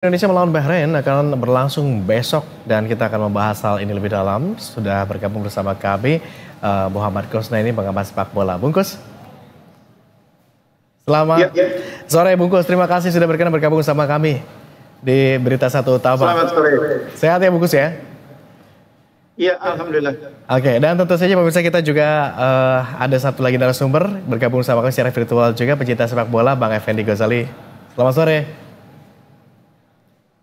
Indonesia melawan Bahrain akan berlangsung besok dan kita akan membahas hal ini lebih dalam. Sudah bergabung bersama kami Muhammad Kusnaini, pengamat sepak bola. Bungkus, selamat sore Bungkus. Terima kasih sudah berkenan bergabung sama kami di Berita Satu Utama. Selamat sore. Sehat ya Bungkus ya? Iya, alhamdulillah. Oke, dan tentu saja pemirsa kita juga ada satu lagi narasumber bergabung sama kami secara virtual juga, pecinta sepak bola Bang Effendi Ghazali. Selamat sore.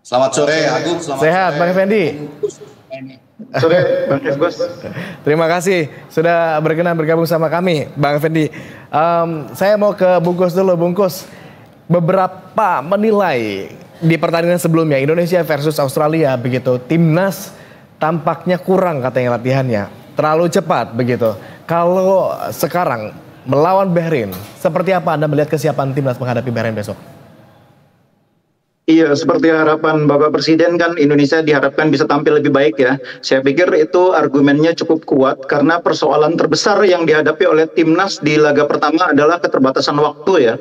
Selamat sore, Agung. Selamat Sehat, sore. Bang Effendi. Sore, Bang Gus. Terima kasih sudah berkenan bergabung sama kami, Bang Effendi. Saya mau ke Bungkus dulu, Bungkus. Beberapa menilai di pertandingan sebelumnya Indonesia versus Australia begitu, timnas tampaknya kurang katanya latihannya, terlalu cepat begitu. Kalau sekarang melawan Bahrain, seperti apa Anda melihat kesiapan timnas menghadapi Bahrain besok? Iya, seperti harapan Bapak Presiden kan Indonesia diharapkan bisa tampil lebih baik ya. Saya pikir itu argumennya cukup kuat karena persoalan terbesar yang dihadapi oleh timnas di laga pertama adalah keterbatasan waktu ya.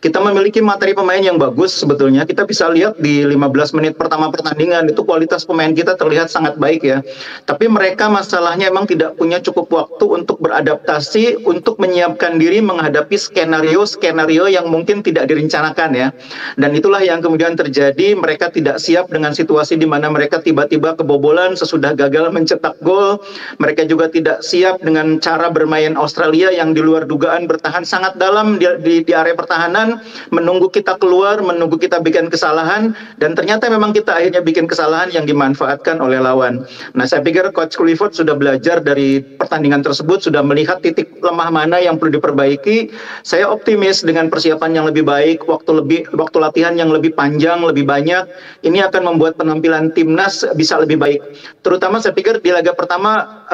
Kita memiliki materi pemain yang bagus sebetulnya. Kita bisa lihat di 15 menit pertama pertandingan itu kualitas pemain kita terlihat sangat baik ya. Tapi mereka masalahnya emang tidak punya cukup waktu untuk beradaptasi, untuk menyiapkan diri menghadapi skenario-skenario yang mungkin tidak direncanakan ya. Dan itulah yang kemudian terjadi. Jadi mereka tidak siap dengan situasi di mana mereka tiba-tiba kebobolan sesudah gagal mencetak gol. Mereka juga tidak siap dengan cara bermain Australia yang di luar dugaan bertahan sangat dalam di area pertahanan, menunggu kita keluar, menunggu kita bikin kesalahan, dan ternyata memang kita akhirnya bikin kesalahan yang dimanfaatkan oleh lawan. Nah, saya pikir Coach Clifford sudah belajar dari pertandingan tersebut, sudah melihat titik lemah mana yang perlu diperbaiki. Saya optimis dengan persiapan yang lebih baik, waktu latihan yang lebih panjang, lebih banyak, ini akan membuat penampilan timnas bisa lebih baik. Terutama saya pikir di laga pertama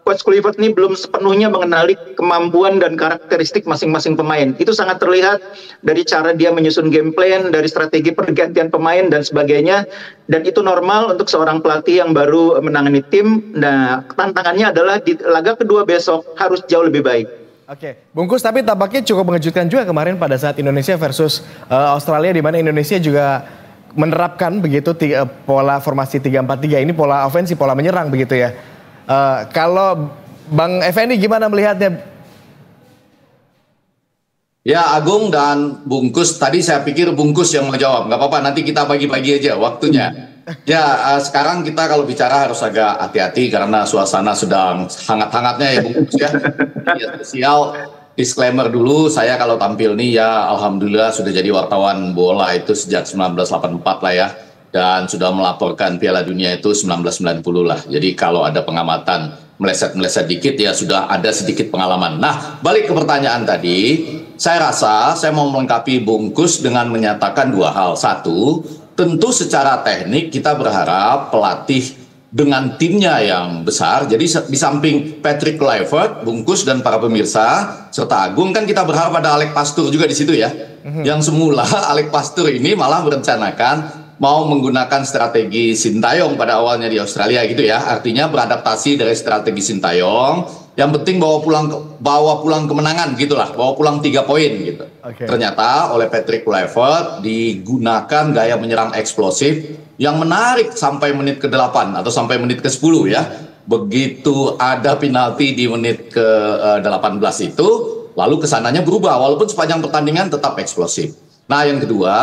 Coach Clifford ini belum sepenuhnya mengenali kemampuan dan karakteristik masing-masing pemain. Itu sangat terlihat dari cara dia menyusun game plan, dari strategi pergantian pemain dan sebagainya. Dan itu normal untuk seorang pelatih yang baru menangani tim. Nah, tantangannya adalah di laga kedua besok harus jauh lebih baik. Oke, Bungkus, tapi tampaknya cukup mengejutkan juga kemarin pada saat Indonesia versus Australia, di mana Indonesia juga menerapkan begitu pola formasi 3-4-3, ini pola ofensif, pola menyerang begitu ya. Kalau Bang Effendi gimana melihatnya? Ya, Agung dan Bungkus, tadi saya pikir Bungkus yang mau jawab. Nggak apa-apa, nanti kita bagi-bagi aja waktunya. Ya, sekarang kita kalau bicara harus agak hati-hati karena suasana sedang hangat-hangatnya ya Bungkus ya. Media sosial, disclaimer dulu, saya kalau tampil nih ya alhamdulillah sudah jadi wartawan bola itu sejak 1984 lah ya. Dan sudah melaporkan Piala Dunia itu 1990 lah. Jadi kalau ada pengamatan meleset-meleset dikit ya sudah ada sedikit pengalaman. Nah, balik ke pertanyaan tadi, saya rasa saya mau melengkapi Bungkus dengan menyatakan dua hal. Satu, tentu secara teknik kita berharap pelatih dengan timnya yang besar, jadi di samping Patrick Kluivert, Bungkus dan para pemirsa serta Agung kan kita berharap ada Alex Pastoor juga di situ ya. Yang semula Alex Pastoor ini malah merencanakan mau menggunakan strategi Sintayong pada awalnya di Australia gitu ya. Artinya beradaptasi dari strategi Sintayong. Yang penting bawa pulang kemenangan gitulah, bawa pulang 3 poin gitu. Ternyata oleh Patrick Kluivert digunakan gaya menyerang eksplosif yang menarik sampai menit ke-8 atau sampai menit ke-10 ya. Begitu ada penalti di menit ke-18 itu, lalu kesananya berubah walaupun sepanjang pertandingan tetap eksplosif. Nah, yang kedua,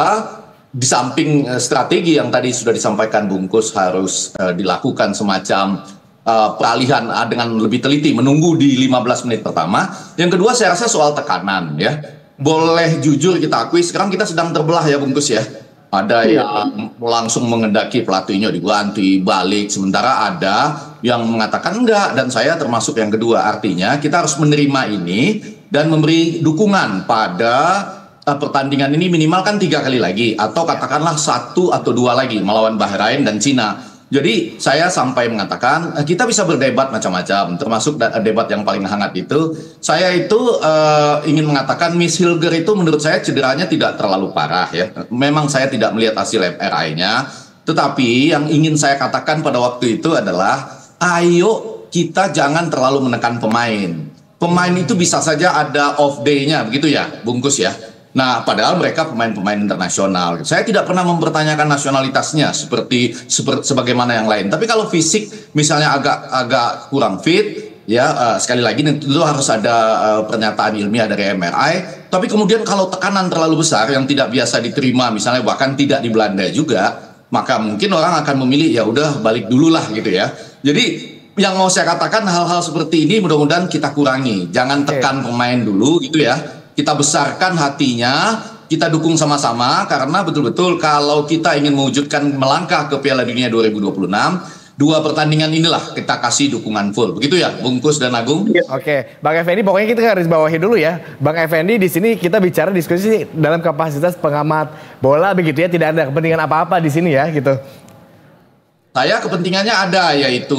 di samping strategi yang tadi sudah disampaikan Bungkus harus dilakukan semacam peralihan dengan lebih teliti, menunggu di 15 menit pertama. Yang kedua saya rasa soal tekanan ya. Boleh jujur kita akui sekarang kita sedang terbelah ya Bungkus ya. Ada yang langsung mengendaki pelatihnya diganti balik, sementara ada yang mengatakan enggak, dan saya termasuk yang kedua. Artinya kita harus menerima ini dan memberi dukungan pada pertandingan ini minimal kan 3 kali lagi, atau katakanlah 1 atau 2 lagi melawan Bahrain dan Cina. Jadi saya sampai mengatakan kita bisa berdebat macam-macam, termasuk debat yang paling hangat itu. Saya itu ingin mengatakan Miss Hilger itu menurut saya cederanya tidak terlalu parah ya. Memang saya tidak melihat hasil MRI-nya, tetapi yang ingin saya katakan pada waktu itu adalah ayo kita jangan terlalu menekan pemain. Pemain itu bisa saja ada off day-nya begitu ya Bungkus ya. Nah, padahal mereka pemain-pemain internasional. Saya tidak pernah mempertanyakan nasionalitasnya sebagaimana yang lain. Tapi kalau fisik misalnya agak kurang fit, ya sekali lagi tentu harus ada pernyataan ilmiah dari MRI. Tapi kemudian kalau tekanan terlalu besar yang tidak biasa diterima, misalnya bahkan tidak di Belanda juga, maka mungkin orang akan memilih ya udah balik dulu lah gitu ya. Jadi yang mau saya katakan hal-hal seperti ini mudah-mudahan kita kurangi. Jangan tekan pemain dulu gitu ya. Kita besarkan hatinya, kita dukung sama-sama karena betul-betul kalau kita ingin mewujudkan melangkah ke Piala Dunia 2026, dua pertandingan inilah kita kasih dukungan full. Begitu ya, Bungkus dan Agung? Oke, Bang Effendi, pokoknya kita harus bawahi dulu ya. Bang Effendi di sini kita bicara diskusi dalam kapasitas pengamat bola begitu ya, tidak ada kepentingan apa-apa di sini ya gitu. Saya kepentingannya ada, yaitu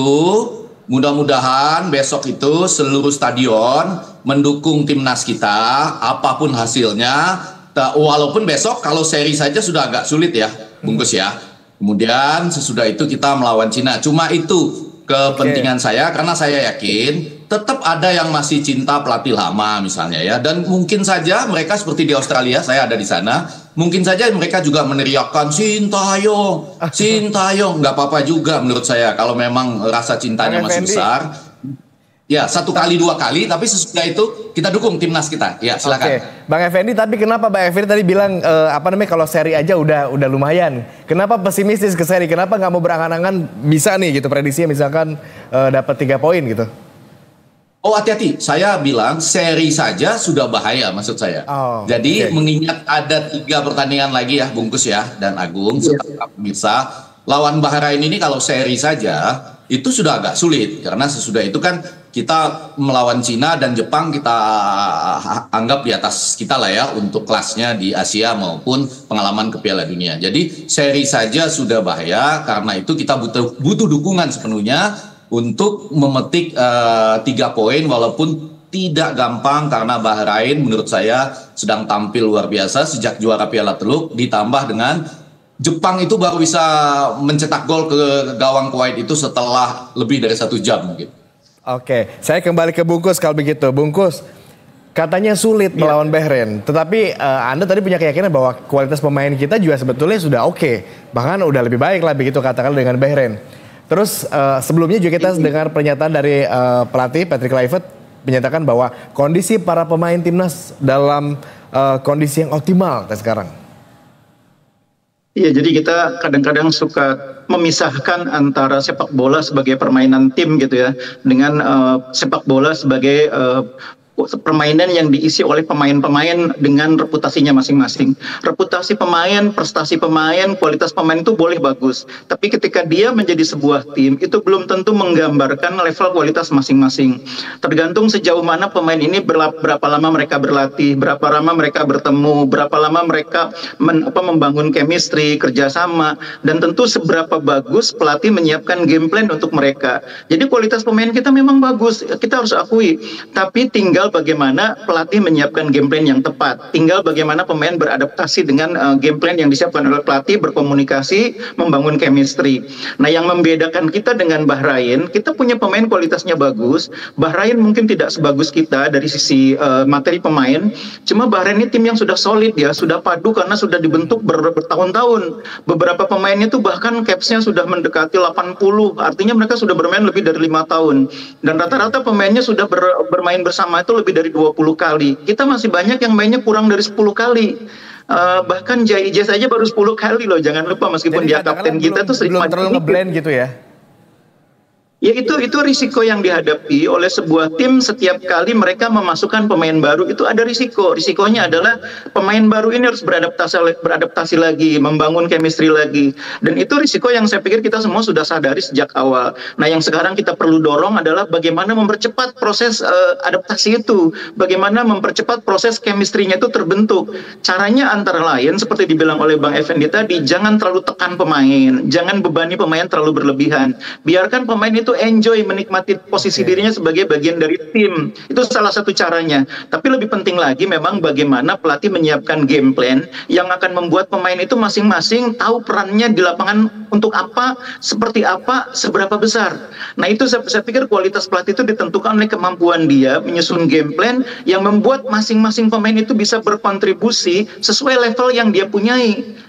mudah-mudahan besok itu seluruh stadion mendukung timnas kita, apapun hasilnya. Walaupun besok kalau seri saja sudah agak sulit ya, Bungkus ya. Kemudian sesudah itu kita melawan Cina. Cuma itu kepentingan saya, karena saya yakin tetap ada yang masih cinta pelatih lama misalnya ya. Dan mungkin saja mereka seperti di Australia, saya ada di sana, mungkin saja mereka juga meneriakkan Sintayong, Sintayong. Nggak apa-apa juga menurut saya kalau memang rasa cintanya masih besar. Ya, 1 kali 2 kali, tapi sesudah itu kita dukung timnas kita. Ya, silakan. Oke, Bang Effendi, tapi kenapa Bang Effendi tadi bilang kalau seri aja udah lumayan. Kenapa pesimistis ke seri? Kenapa nggak mau berangan-angan bisa nih gitu prediksinya misalkan dapat 3 poin gitu? Oh, hati-hati. Saya bilang seri saja sudah bahaya maksud saya. Jadi mengingat ada 3 pertandingan lagi ya, Bungkus ya dan Agung serta pemirsa, lawan Bahrain ini kalau seri saja itu sudah agak sulit karena sesudah itu kan kita melawan Cina dan Jepang kita anggap di atas kita lah ya untuk kelasnya di Asia maupun pengalaman ke Piala Dunia. Jadi seri saja sudah bahaya, karena itu kita butuh dukungan sepenuhnya untuk memetik 3 poin walaupun tidak gampang karena Bahrain menurut saya sedang tampil luar biasa sejak juara Piala Teluk, ditambah dengan Jepang itu baru bisa mencetak gol ke gawang Kuwait itu setelah lebih dari 1 jam gitu. Oke, saya kembali ke Bungkus kalau begitu. Bungkus, katanya sulit melawan Bahrain, tetapi Anda tadi punya keyakinan bahwa kualitas pemain kita juga sebetulnya sudah oke, bahkan udah lebih baik lah begitu katakan dengan Bahrain. Terus sebelumnya juga kita dengar pernyataan dari pelatih Patrick Kluivert menyatakan bahwa kondisi para pemain timnas dalam kondisi yang optimal sekarang. Iya, jadi kita kadang-kadang suka memisahkan antara sepak bola sebagai permainan tim gitu ya, dengan sepak bola sebagai permainan yang diisi oleh pemain-pemain dengan reputasinya masing-masing. Reputasi pemain, prestasi pemain, kualitas pemain itu boleh bagus, tapi ketika dia menjadi sebuah tim itu belum tentu menggambarkan level kualitas masing-masing. Tergantung sejauh mana pemain ini berapa lama mereka berlatih, berapa lama mereka bertemu, berapa lama mereka membangun chemistry, kerjasama, dan tentu seberapa bagus pelatih menyiapkan game plan untuk mereka. Jadi kualitas pemain kita memang bagus, kita harus akui, tapi tinggal bagaimana pelatih menyiapkan game plan yang tepat. Tinggal bagaimana pemain beradaptasi dengan game plan yang disiapkan oleh pelatih, berkomunikasi, membangun chemistry. Nah, yang membedakan kita dengan Bahrain, kita punya pemain kualitasnya bagus. Bahrain mungkin tidak sebagus kita dari sisi materi pemain. Cuma Bahrain ini tim yang sudah solid ya, sudah padu karena sudah dibentuk bertahun-tahun. Beberapa pemainnya itu bahkan capsnya sudah mendekati 80. Artinya mereka sudah bermain lebih dari 5 tahun. Dan rata-rata pemainnya sudah bermain bersama itu lebih dari 20 kali. Kita masih banyak yang mainnya kurang dari 10 kali. Bahkan Jai Ijaz aja baru 10 kali loh. Jangan lupa meskipun dia kapten kita tuh sering belum terlalu ngeblend gitu ya. Ya itu risiko yang dihadapi oleh sebuah tim setiap kali mereka memasukkan pemain baru, itu ada risiko. Risikonya adalah pemain baru ini harus beradaptasi lagi, membangun chemistry lagi. Dan itu risiko yang saya pikir kita semua sudah sadari sejak awal. Nah, yang sekarang kita perlu dorong adalah bagaimana mempercepat proses adaptasi itu. Bagaimana mempercepat proses chemistry-nya itu terbentuk. Caranya antara lain seperti dibilang oleh Bang Effendi tadi, jangan terlalu tekan pemain, jangan bebani pemain terlalu berlebihan. Biarkan pemain itu tuh enjoy menikmati posisi dirinya sebagai bagian dari tim. Itu salah satu caranya. Tapi lebih penting lagi memang bagaimana pelatih menyiapkan game plan yang akan membuat pemain itu masing-masing tahu perannya di lapangan untuk apa, seperti apa, seberapa besar. Nah itu saya pikir kualitas pelatih itu ditentukan oleh kemampuan dia menyusun game plan yang membuat masing-masing pemain itu bisa berkontribusi sesuai level yang dia punyai.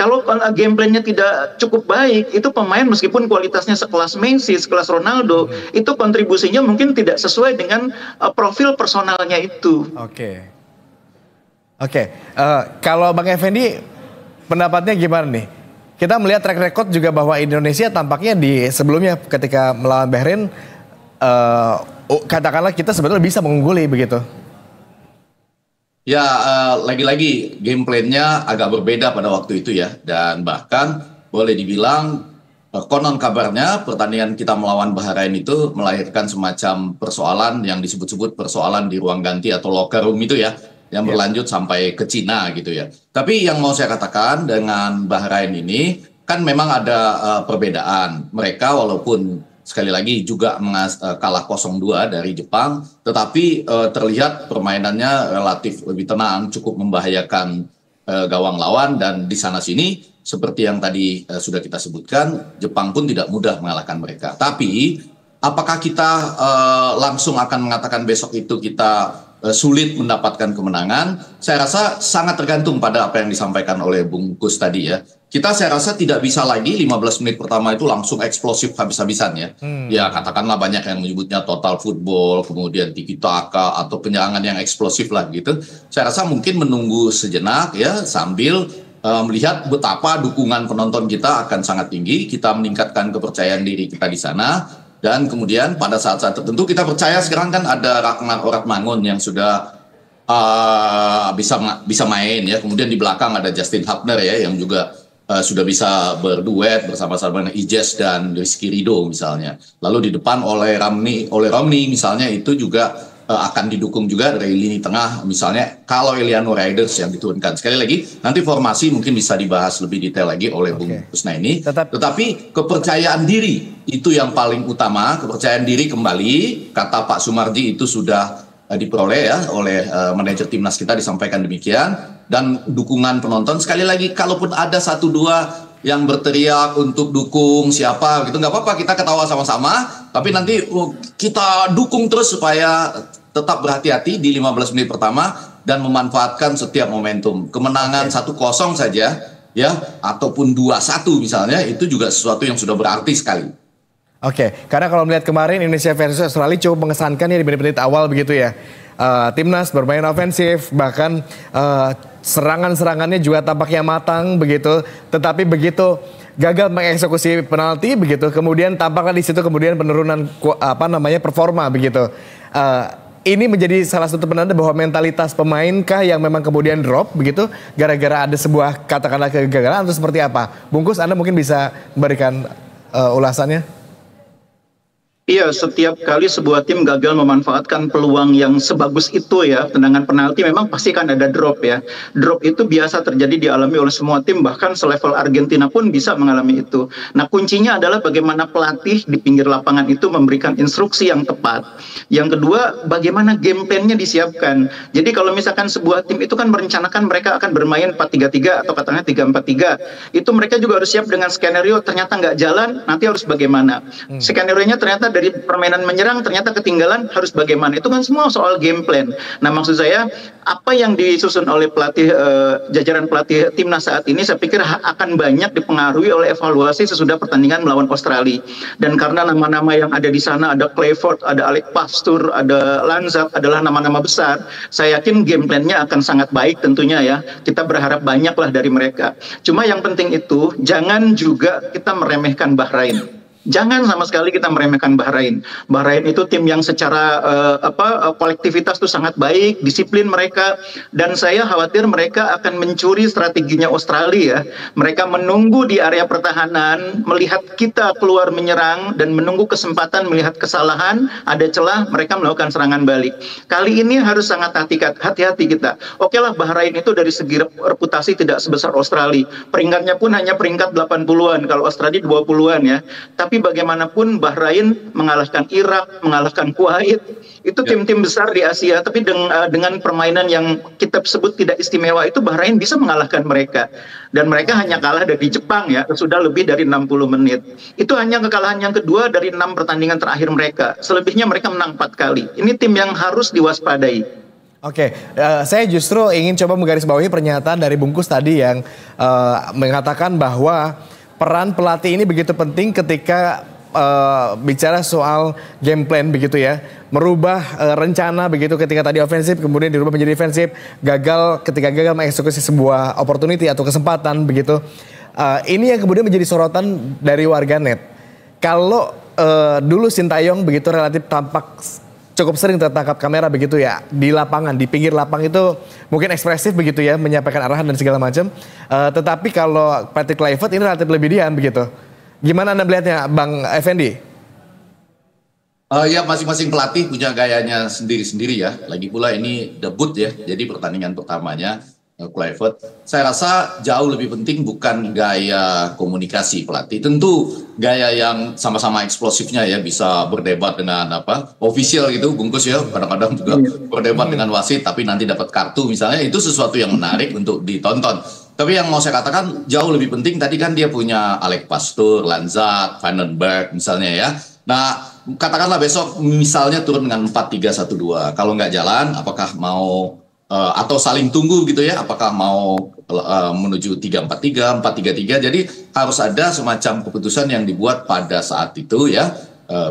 Kalau game plan-nya tidak cukup baik, itu pemain meskipun kualitasnya sekelas Messi, sekelas Ronaldo, itu kontribusinya mungkin tidak sesuai dengan profil personalnya itu. Oke. Kalau Bang Effendi, pendapatnya gimana nih? Kita melihat track record juga bahwa Indonesia tampaknya di sebelumnya ketika melawan Bahrain, katakanlah kita sebetulnya bisa mengungguli begitu. Ya, lagi-lagi game plan-nya agak berbeda pada waktu itu ya. Dan bahkan boleh dibilang konon kabarnya pertandingan kita melawan Bahrain itu melahirkan semacam persoalan yang disebut-sebut persoalan di ruang ganti atau locker room itu ya, yang berlanjut sampai ke Cina gitu ya. Tapi yang mau saya katakan dengan Bahrain ini kan memang ada perbedaan. Mereka walaupun sekali lagi juga kalah 0-2 dari Jepang, tetapi terlihat permainannya relatif lebih tenang, cukup membahayakan gawang lawan, dan di sana sini seperti yang tadi sudah kita sebutkan, Jepang pun tidak mudah mengalahkan mereka. Tapi apakah kita langsung akan mengatakan besok itu kita sulit mendapatkan kemenangan? Saya rasa sangat tergantung pada apa yang disampaikan oleh Bung Kus tadi ya. Saya rasa tidak bisa lagi 15 menit pertama itu langsung eksplosif habis-habisan ya. Ya katakanlah banyak yang menyebutnya total football, kemudian tiki taka atau penyerangan yang eksplosif lah gitu. Saya rasa mungkin menunggu sejenak ya sambil melihat betapa dukungan penonton kita akan sangat tinggi, kita meningkatkan kepercayaan diri kita di sana, dan kemudian pada saat-saat tertentu kita percaya sekarang kan ada Ragnar Oratmangun yang sudah bisa main ya, kemudian di belakang ada Justin Hubner ya yang juga sudah bisa berduet bersama-sama dengan Ijes dan Rizky Ridho misalnya. Lalu di depan oleh Romney misalnya itu juga akan didukung juga dari lini tengah misalnya kalau Eliano Raiders yang diturunkan. Sekali lagi nanti formasi mungkin bisa dibahas lebih detail lagi oleh Bung Kusna ini. Tetapi kepercayaan diri itu yang paling utama, kepercayaan diri kembali, kata Pak Sumarji itu sudah diperoleh ya oleh manajer timnas kita, disampaikan demikian, dan dukungan penonton. Sekali lagi kalaupun ada 1-2 yang berteriak untuk dukung siapa gitu, nggak apa-apa, kita ketawa sama-sama, tapi nanti kita dukung terus supaya tetap berhati-hati di 15 menit pertama dan memanfaatkan setiap momentum. Kemenangan 1-0 saja ya ataupun 2-1 misalnya itu juga sesuatu yang sudah berarti sekali. Karena kalau melihat kemarin Indonesia versus Australia cukup mengesankan ya di menit-menit awal begitu ya. Timnas bermain ofensif, bahkan serangan-serangannya juga tampaknya matang begitu. Tetapi begitu gagal mengeksekusi penalti begitu, kemudian tampaknya di situ kemudian penurunan performa begitu. Ini menjadi salah satu penanda bahwa mentalitas pemainkah yang memang kemudian drop begitu gara-gara ada sebuah katakanlah kegagalan atau seperti apa? Bungkus, Anda mungkin bisa memberikan ulasannya. Iya, setiap kali sebuah tim gagal memanfaatkan peluang yang sebagus itu ya, tendangan penalti memang pasti kan ada drop ya. Drop itu biasa terjadi dialami oleh semua tim, bahkan selevel Argentina pun bisa mengalami itu. Nah kuncinya adalah bagaimana pelatih di pinggir lapangan itu memberikan instruksi yang tepat. Yang kedua, bagaimana game plan-nya disiapkan. Jadi kalau misalkan sebuah tim itu kan merencanakan mereka akan bermain 4-3-3 atau katanya 3-4-3. Itu mereka juga harus siap dengan skenario ternyata nggak jalan, nanti harus bagaimana. Skenario-nya ternyata dari permainan menyerang ternyata ketinggalan, harus bagaimana. Itu kan semua soal game plan. Nah maksud saya apa yang disusun oleh pelatih jajaran pelatih timnas saat ini saya pikir akan banyak dipengaruhi oleh evaluasi sesudah pertandingan melawan Australia. Dan karena nama-nama yang ada di sana, ada Clifford, ada Alec Pastur, ada Lanzat, adalah nama-nama besar, saya yakin game plan-nya akan sangat baik tentunya ya. Kita berharap banyaklah dari mereka. Cuma yang penting itu jangan juga kita meremehkan Bahrain. Jangan sama sekali kita meremehkan Bahrain. Bahrain itu tim yang secara kolektivitas itu sangat baik, disiplin mereka, dan saya khawatir mereka akan mencuri strateginya Australia. Mereka menunggu di area pertahanan, melihat kita keluar menyerang dan menunggu kesempatan melihat kesalahan, ada celah, mereka melakukan serangan balik. Kali ini harus sangat hati-hati kita. Oke lah, Bahrain itu dari segi reputasi tidak sebesar Australia. Peringkatnya pun hanya peringkat 80-an, kalau Australia 20-an ya. Tapi bagaimanapun Bahrain mengalahkan Irak, mengalahkan Kuwait, itu tim-tim besar di Asia. Tapi dengan permainan yang kita sebut tidak istimewa itu, Bahrain bisa mengalahkan mereka. Dan mereka hanya kalah dari Jepang ya, sudah lebih dari 60 menit. Itu hanya kekalahan yang kedua dari 6 pertandingan terakhir mereka. Selebihnya mereka menang 4 kali. Ini tim yang harus diwaspadai. Oke, saya justru ingin coba menggarisbawahi pernyataan dari Bungkus tadi yang mengatakan bahwa peran pelatih ini begitu penting ketika bicara soal game plan begitu ya, merubah rencana begitu ketika tadi ofensif kemudian dirubah menjadi defensif, ketika gagal mengeksekusi sebuah opportunity atau kesempatan begitu. Ini yang kemudian menjadi sorotan dari warganet. Kalau dulu Sintayong begitu relatif tampak cukup sering tertangkap kamera begitu ya di lapangan, di pinggir lapang itu mungkin ekspresif begitu ya, menyampaikan arahan dan segala macam. Tetapi kalau Patrick Kluivert ini relatif lebih diam begitu. Gimana Anda melihatnya, Bang Effendi? Ya, masing-masing pelatih punya gayanya sendiri-sendiri ya. Lagi pula ini debut ya, jadi pertandingan pertamanya Kluivert. Saya rasa jauh lebih penting bukan gaya komunikasi pelatih. Tentu gaya yang sama-sama eksplosifnya ya, bisa berdebat dengan official gitu, Bungkus ya. Kadang-kadang juga berdebat dengan wasit, tapi nanti dapat kartu misalnya, itu sesuatu yang menarik untuk ditonton. Tapi yang mau saya katakan jauh lebih penting, tadi kan dia punya Alex Pastoor, Lanzat, Vandenberg misalnya ya. Nah, katakanlah besok misalnya turun dengan 4-3-1-2. Kalau nggak jalan, apakah mau atau saling tunggu gitu ya, apakah mau menuju 3-4-3, 4-3-3. Jadi harus ada semacam keputusan yang dibuat pada saat itu ya.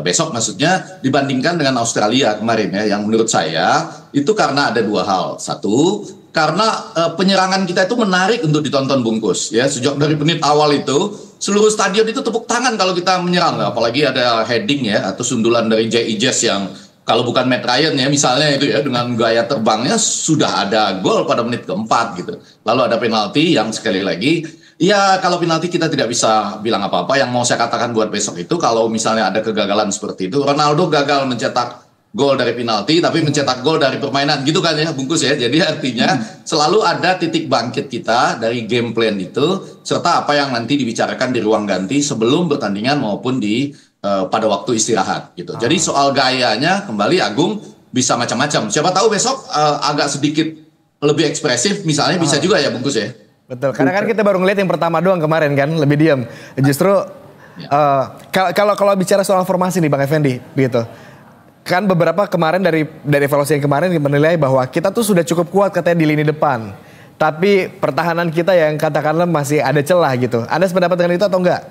Besok maksudnya dibandingkan dengan Australia kemarin ya, yang menurut saya itu karena ada dua hal. Satu, karena penyerangan kita itu menarik untuk ditonton, Bungkus ya. Sejak dari menit awal itu seluruh stadion itu tepuk tangan kalau kita menyerang, apalagi ada heading ya atau sundulan dari J.I. yang kalau bukan Matt Ryan ya misalnya itu ya, dengan gaya terbangnya sudah ada gol pada menit keempat gitu. Lalu ada penalti yang sekali lagi, ya kalau penalti kita tidak bisa bilang apa-apa. Yang mau saya katakan buat besok itu, kalau misalnya ada kegagalan seperti itu, Ronaldo gagal mencetak gol dari penalti tapi mencetak gol dari permainan gitu kan ya, Bungkus ya. Jadi artinya selalu ada titik bangkit kita dari game plan itu, serta apa yang nanti dibicarakan di ruang ganti sebelum pertandingan maupun di pada waktu istirahat gitu. Jadi soal gayanya kembali, Agung, bisa macam-macam. Siapa tahu besok agak sedikit lebih ekspresif misalnya, bisa juga ya, Bungkus ya. Betul, karena kan kita baru ngeliat yang pertama doang kemarin kan, lebih diam. Justru kalau bicara soal formasi nih Bang Effendi gitu. Kan beberapa kemarin dari evaluasi yang kemarin menilai bahwa kita tuh sudah cukup kuat katanya di lini depan. Tapi pertahanan kita yang katakanlah masih ada celah gitu. Anda sependapat dengan itu atau enggak?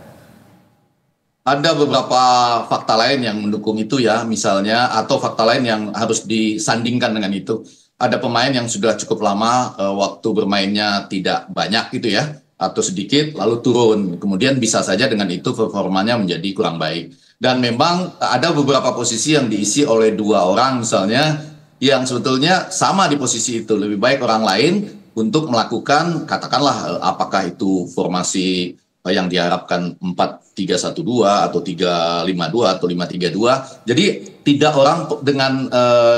Ada beberapa fakta lain yang mendukung itu ya, misalnya, atau fakta lain yang harus disandingkan dengan itu. Ada pemain yang sudah cukup lama waktu bermainnya tidak banyak gitu ya, atau sedikit lalu turun. Kemudian bisa saja dengan itu performanya menjadi kurang baik. Dan memang ada beberapa posisi yang diisi oleh dua orang misalnya, yang sebetulnya sama di posisi itu. Lebih baik orang lain untuk melakukan, katakanlah apakah itu formasi yang diharapkan 4-3-1-2 atau 3-5-2 atau 5-3-2. Jadi tidak orang dengan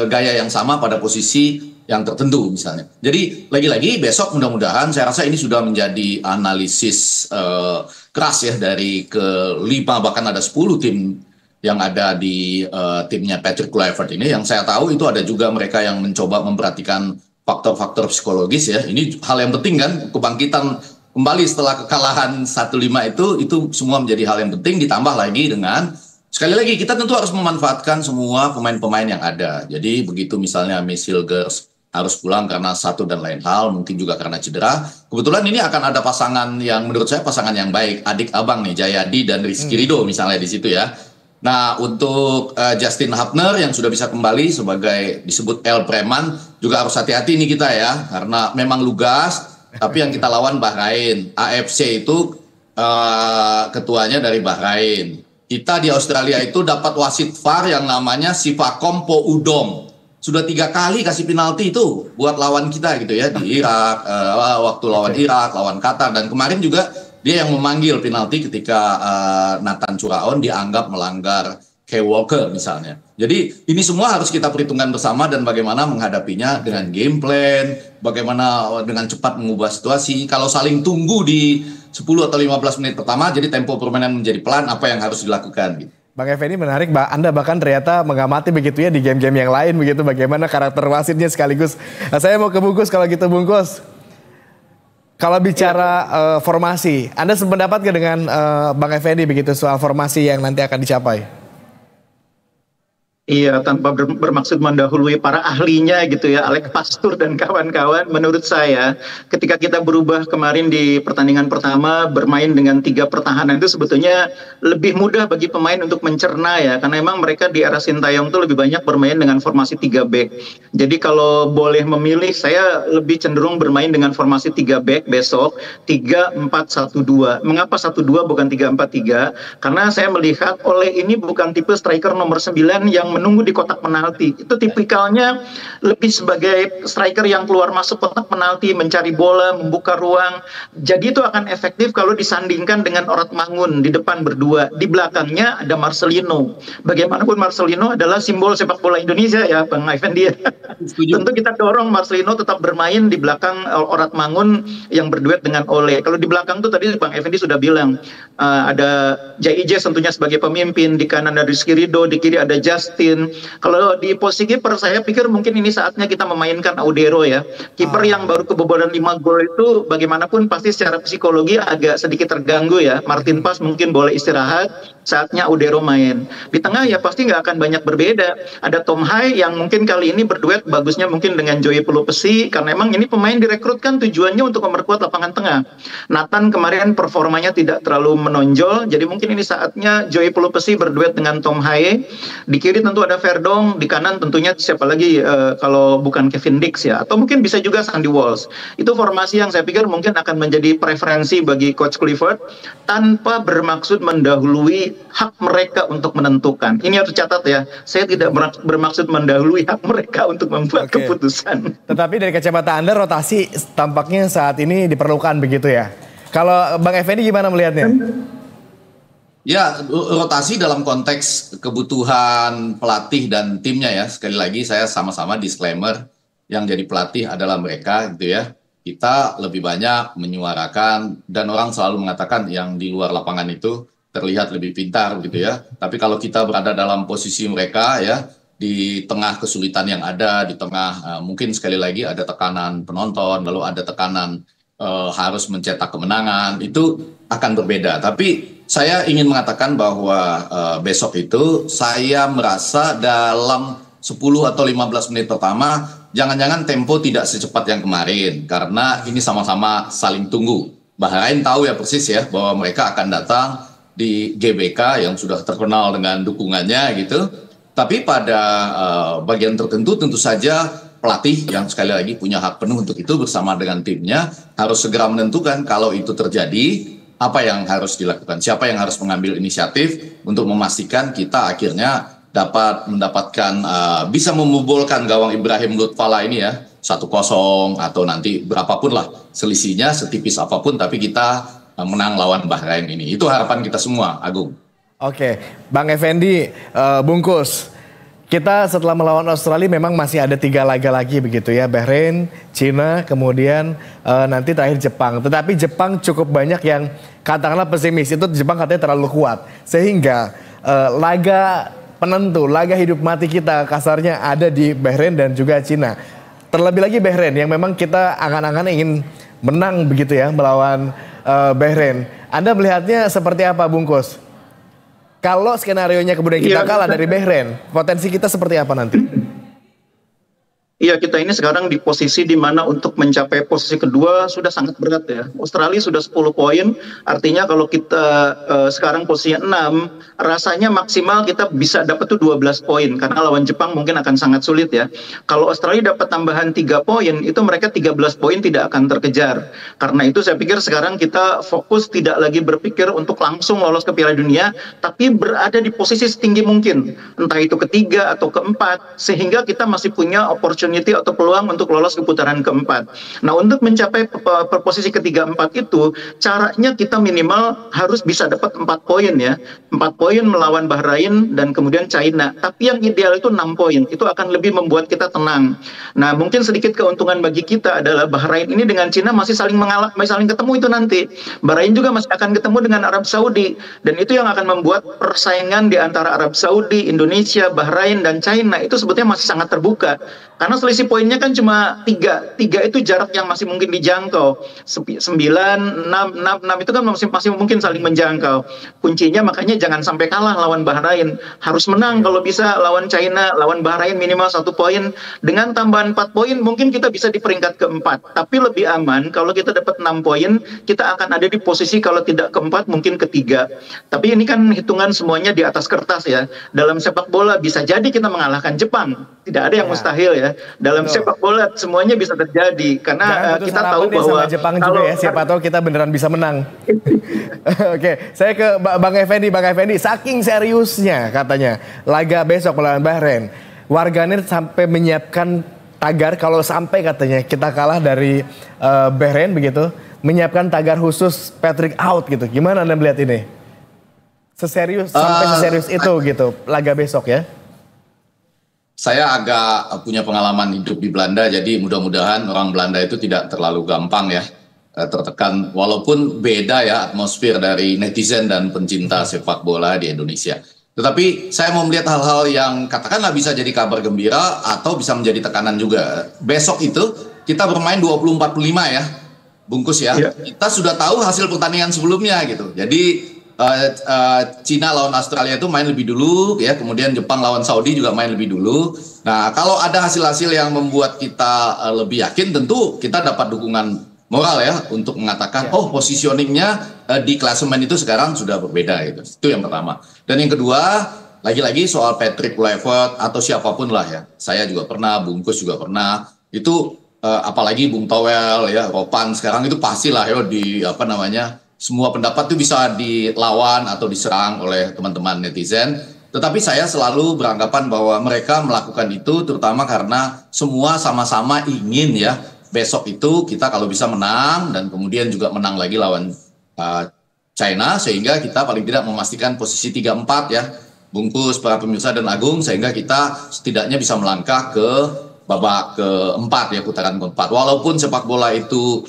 gaya yang sama pada posisi yang tertentu misalnya. Jadi lagi-lagi besok mudah-mudahan, saya rasa ini sudah menjadi analisis keras ya dari ke-5 bahkan ada 10 tim yang ada di timnya Patrick Kluivert ini. Yang saya tahu itu ada juga mereka yang mencoba memperhatikan faktor-faktor psikologis ya. Ini hal yang penting kan, kebangkitan kembali setelah kekalahan 1-5 itu semua menjadi hal yang penting, ditambah lagi dengan sekali lagi kita tentu harus memanfaatkan semua pemain-pemain yang ada. Jadi begitu misalnya Miss Hilgers harus pulang karena satu dan lain hal, mungkin juga karena cedera. Kebetulan ini akan ada pasangan yang menurut saya pasangan yang baik, adik abang nih, Jayadi dan Rizky Ridho misalnya di situ ya. Nah untuk Justin Hubner yang sudah bisa kembali sebagai disebut El Preman, juga harus hati-hati nih kita ya, karena memang lugas. Tapi yang kita lawan Bahrain, AFC itu ketuanya dari Bahrain. Kita di Australia itu dapat wasit VAR yang namanya Sivakom Po Udom. Sudah 3 kali kasih penalti itu buat lawan kita gitu ya, di Irak, waktu lawan Irak, lawan Qatar. Dan kemarin juga dia yang memanggil penalti ketika Nathan Churaon dianggap melanggar Kyle Walker misalnya. Jadi ini semua harus kita perhitungkan bersama dan bagaimana menghadapinya dengan game plan, bagaimana dengan cepat mengubah situasi. Kalau saling tunggu di 10 atau 15 menit pertama, jadi tempo permainan menjadi pelan, apa yang harus dilakukan gitu. Bang Effendi menarik, Anda bahkan ternyata mengamati begitu ya di game-game yang lain begitu, bagaimana karakter wasitnya sekaligus. Nah, saya mau ke Bungkus kalau gitu Bungkus. Kalau bicara formasi, Anda sependapat nggak dengan Bang Effendi begitu soal formasi yang nanti akan dicapai? Iya, tanpa bermaksud mendahului para ahlinya gitu ya, Alex Pastur dan kawan-kawan. Menurut saya, ketika kita berubah kemarin di pertandingan pertama, bermain dengan 3 pertahanan itu sebetulnya lebih mudah bagi pemain untuk mencerna ya, karena memang mereka di era Sintayong itu lebih banyak bermain dengan formasi 3 back. Jadi kalau boleh memilih, saya lebih cenderung bermain dengan formasi 3 back besok, 3-4-1-2. Mengapa 1-2 bukan 3-4-3? Karena saya melihat Ole ini bukan tipe striker nomor 9 yang menunggu di kotak penalti. Itu tipikalnya lebih sebagai striker yang keluar masuk kotak penalti, mencari bola, membuka ruang. Jadi itu akan efektif kalau disandingkan dengan Orad Mangun di depan berdua. Di belakangnya ada Marcelino. Bagaimanapun Marcelino adalah simbol sepak bola Indonesia ya, Bang Effendi. Tentu kita dorong Marcelino tetap bermain di belakang Orad Mangun yang berduet dengan Ole. Kalau di belakang tuh tadi Bang Effendi sudah bilang ada J.I.J tentunya sebagai pemimpin, di kanan ada Rizky Ridho, di kiri ada Justin. Kalau di posisi kiper saya pikir mungkin ini saatnya kita memainkan Audero ya. Kiper yang baru kebobolan 5 gol itu bagaimanapun pasti secara psikologi agak sedikit terganggu ya. Martin Pas mungkin boleh istirahat, saatnya Audero main. Di tengah ya pasti nggak akan banyak berbeda. Ada Tom Hai yang mungkin kali ini berduet bagusnya mungkin dengan Joy Pelupesi, karena emang ini pemain direkrutkan tujuannya untuk memperkuat lapangan tengah. Nathan kemarin performanya tidak terlalu menonjol, jadi mungkin ini saatnya Joy Pelupesi berduet dengan Tom Hai. Di kiri tentu ada Verdong, di kanan tentunya siapa lagi kalau bukan Kevin Dix ya, atau mungkin bisa juga Sandy Walsh. Itu formasi yang saya pikir mungkin akan menjadi preferensi bagi Coach Clifford tanpa bermaksud mendahului hak mereka untuk menentukan. Ini harus catat ya, saya tidak bermaksud mendahului hak mereka untuk membuat keputusan. Tetapi dari kacamata Anda rotasi tampaknya saat ini diperlukan begitu ya. Kalau Bang Effendi gimana melihatnya? Ya, rotasi dalam konteks kebutuhan pelatih dan timnya ya. Sekali lagi saya sama-sama disclaimer, yang jadi pelatih adalah mereka gitu ya. Kita lebih banyak menyuarakan, dan orang selalu mengatakan yang di luar lapangan itu terlihat lebih pintar gitu ya. Tapi kalau kita berada dalam posisi mereka ya, di tengah kesulitan yang ada, di tengah mungkin sekali lagi ada tekanan penonton, lalu ada tekanan harus mencetak kemenangan, itu akan berbeda. Tapi saya ingin mengatakan bahwa besok itu saya merasa dalam 10 atau 15 menit pertama jangan-jangan tempo tidak secepat yang kemarin, karena ini sama-sama saling tunggu. Bahrain tahu ya persis ya bahwa mereka akan datang di GBK yang sudah terkenal dengan dukungannya gitu. Tapi pada bagian tertentu tentu saja pelatih yang sekali lagi punya hak penuh untuk itu bersama dengan timnya harus segera menentukan kalau itu terjadi apa yang harus dilakukan, siapa yang harus mengambil inisiatif untuk memastikan kita akhirnya dapat mendapatkan bisa membobolkan gawang Ibrahim Lutfala ini ya 1-0 atau nanti berapapun lah selisihnya, setipis apapun, tapi kita menang lawan Bahrain ini. Itu harapan kita semua, Agung. Oke, Bang Effendi, Bungkus. Kita setelah melawan Australia memang masih ada 3 laga lagi begitu ya. Bahrain, Cina, kemudian nanti terakhir Jepang. Tetapi Jepang cukup banyak yang katakanlah pesimis. Itu Jepang katanya terlalu kuat. Sehingga laga penentu, laga hidup mati kita kasarnya ada di Bahrain dan juga Cina. Terlebih lagi Bahrain yang memang kita angan-angan ingin menang begitu ya melawan Bahrain. Anda melihatnya seperti apa Bungkus? Kalau skenarionya kemudian kita kalah dari Bahrain, potensi kita seperti apa nanti? Iya, kita ini sekarang di posisi di mana untuk mencapai posisi kedua sudah sangat berat ya. Australia sudah 10 poin, artinya kalau kita sekarang posisi 6, rasanya maksimal kita bisa dapat tuh 12 poin. Karena lawan Jepang mungkin akan sangat sulit ya. Kalau Australia dapat tambahan 3 poin, itu mereka 13 poin tidak akan terkejar. Karena itu saya pikir sekarang kita fokus tidak lagi berpikir untuk langsung lolos ke Piala Dunia, tapi berada di posisi setinggi mungkin. Entah itu ketiga atau keempat, sehingga kita masih punya opportunity opportunity atau peluang untuk lolos ke putaran keempat. Nah, untuk mencapai posisi ketiga empat itu, caranya kita minimal harus bisa dapat 4 poin ya. 4 poin melawan Bahrain dan kemudian China. Tapi yang ideal itu 6 poin. Itu akan lebih membuat kita tenang. Nah, mungkin sedikit keuntungan bagi kita adalah Bahrain ini dengan Cina masih saling ketemu itu nanti. Bahrain juga masih akan ketemu dengan Arab Saudi. Dan itu yang akan membuat persaingan di antara Arab Saudi, Indonesia, Bahrain, dan China itu sebetulnya masih sangat terbuka. Karena selisih poinnya kan cuma 3. 3 itu jarak yang masih mungkin dijangkau. 9, 6 itu kan masih mungkin saling menjangkau. Kuncinya makanya jangan sampai kalah lawan Bahrain. Harus menang kalau bisa lawan China, lawan Bahrain minimal 1 poin. Dengan tambahan 4 poin mungkin kita bisa di peringkat keempat. Tapi lebih aman kalau kita dapat 6 poin, kita akan ada di posisi kalau tidak keempat mungkin ketiga. Tapi ini kan hitungan semuanya di atas kertas ya. Dalam sepak bola bisa jadi kita mengalahkan Jepang. Tidak ada yang mustahil ya. Dalam sepak bola semuanya bisa terjadi karena kita tahu bahwa sama Jepang juga ya, siapa tahu kita beneran bisa menang. Oke, saya ke Bang Effendi. Bang Effendi, saking seriusnya katanya laga besok melawan Bahrain, warganet sampai menyiapkan tagar kalau sampai katanya kita kalah dari Bahrain begitu, menyiapkan tagar khusus Patrick out gitu. Gimana Anda melihat ini? Sampai seserius itu gitu laga besok ya? Saya agak punya pengalaman hidup di Belanda, jadi mudah-mudahan orang Belanda itu tidak terlalu gampang ya tertekan, walaupun beda ya atmosfer dari netizen dan pencinta sepak bola di Indonesia. Tetapi saya mau melihat hal-hal yang katakanlah bisa jadi kabar gembira atau bisa menjadi tekanan juga. Besok itu kita bermain 20-45 ya, Bungkus ya. Kita sudah tahu hasil pertandingan sebelumnya gitu. Jadi Cina lawan Australia itu main lebih dulu ya, kemudian Jepang lawan Saudi juga main lebih dulu. Nah, kalau ada hasil-hasil yang membuat kita lebih yakin, tentu kita dapat dukungan moral ya untuk mengatakan oh positioningnya di klasemen itu sekarang sudah berbeda gitu. Itu yang pertama. Dan yang kedua, lagi-lagi soal Patrick Kluivert atau siapapun lah ya. Saya juga pernah, Bungkus juga pernah. Itu apalagi Bung Towel ya, Ropan sekarang itu pastilah ya di semua pendapat itu bisa dilawan atau diserang oleh teman-teman netizen. Tetapi saya selalu beranggapan bahwa mereka melakukan itu terutama karena semua sama-sama ingin ya besok itu kita kalau bisa menang dan kemudian juga menang lagi lawan China sehingga kita paling tidak memastikan posisi 3-4 ya, Bungkus, para pemirsa dan Agung, sehingga kita setidaknya bisa melangkah ke babak keempat ya, putaran keempat. Walaupun sepak bola itu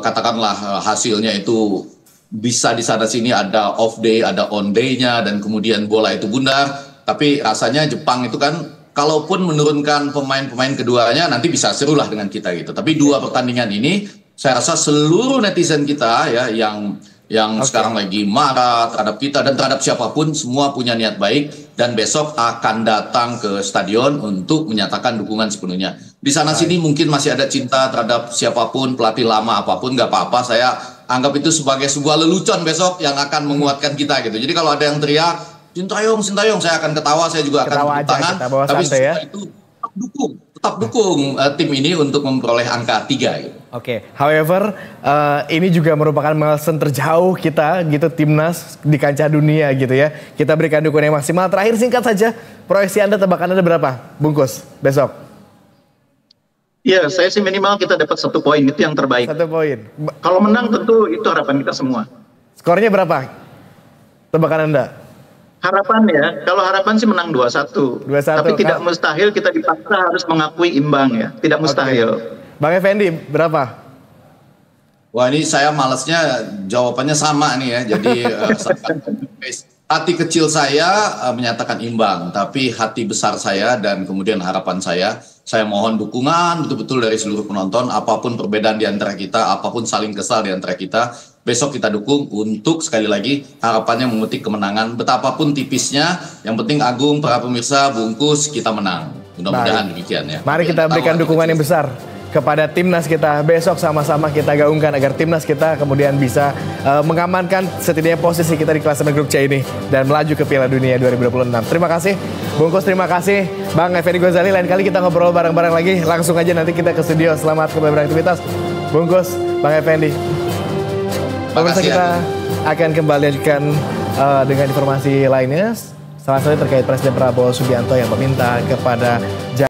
katakanlah hasilnya itu bisa di sana sini ada off day, ada on day-nya dan kemudian bola itu bundar, tapi rasanya Jepang itu kan kalaupun menurunkan pemain-pemain keduanya nanti bisa serulah dengan kita gitu. Tapi 2 pertandingan ini saya rasa seluruh netizen kita ya yang sekarang lagi marah terhadap kita dan terhadap siapapun semua punya niat baik dan besok akan datang ke stadion untuk menyatakan dukungan sepenuhnya. Di sana sini mungkin masih ada cinta terhadap siapapun, pelatih lama apapun, nggak apa-apa. Saya anggap itu sebagai sebuah lelucon besok yang akan menguatkan kita gitu. Jadi kalau ada yang teriak Sintayong, saya akan ketawa, saya juga akan tepuk tangan. Tapi setelah itu tetap dukung tim ini untuk memperoleh angka 3 gitu. Oke, however ini juga merupakan milestone terjauh kita gitu timnas di kancah dunia gitu ya. Kita berikan dukungan yang maksimal. Terakhir singkat saja, proyeksi Anda, tebakan Anda berapa Bungkus besok? Ya, saya sih minimal kita dapat 1 poin, itu yang terbaik. 1 poin. Kalau menang tentu itu harapan kita semua. Skornya berapa? Tebakan Anda? Harapan ya, kalau harapan sih menang 2-1. Tapi tidak mustahil kita dipaksa harus mengakui imbang ya, tidak mustahil. Bang Effendi berapa? Wah, ini saya malesnya jawabannya sama nih ya. Jadi hati kecil saya menyatakan imbang, tapi hati besar saya dan kemudian harapan saya mohon dukungan betul-betul dari seluruh penonton. Apapun perbedaan di antara kita, apapun saling kesal di antara kita, besok kita dukung untuk sekali lagi harapannya memetik kemenangan. Betapapun tipisnya, yang penting Agung, para pemirsa, Bungkus, kita menang. Mudah-mudahan demikian ya. Mari kita berikan dukungan yang besar kepada timnas kita. Besok sama-sama kita gaungkan agar timnas kita kemudian bisa mengamankan setidaknya posisi kita di klasemen grup C ini dan melaju ke Piala Dunia 2026. Terima kasih Bungkus, terima kasih Bang Effendi Ghazali. Lain kali kita ngobrol bareng-bareng lagi. Langsung aja nanti kita ke studio. Selamat kembali beraktivitas Bungkus, Bang Effendi. Pemirsa, kita akan kembali lanjutkan dengan informasi lainnya. Salah satunya terkait Presiden Prabowo Subianto yang meminta kepada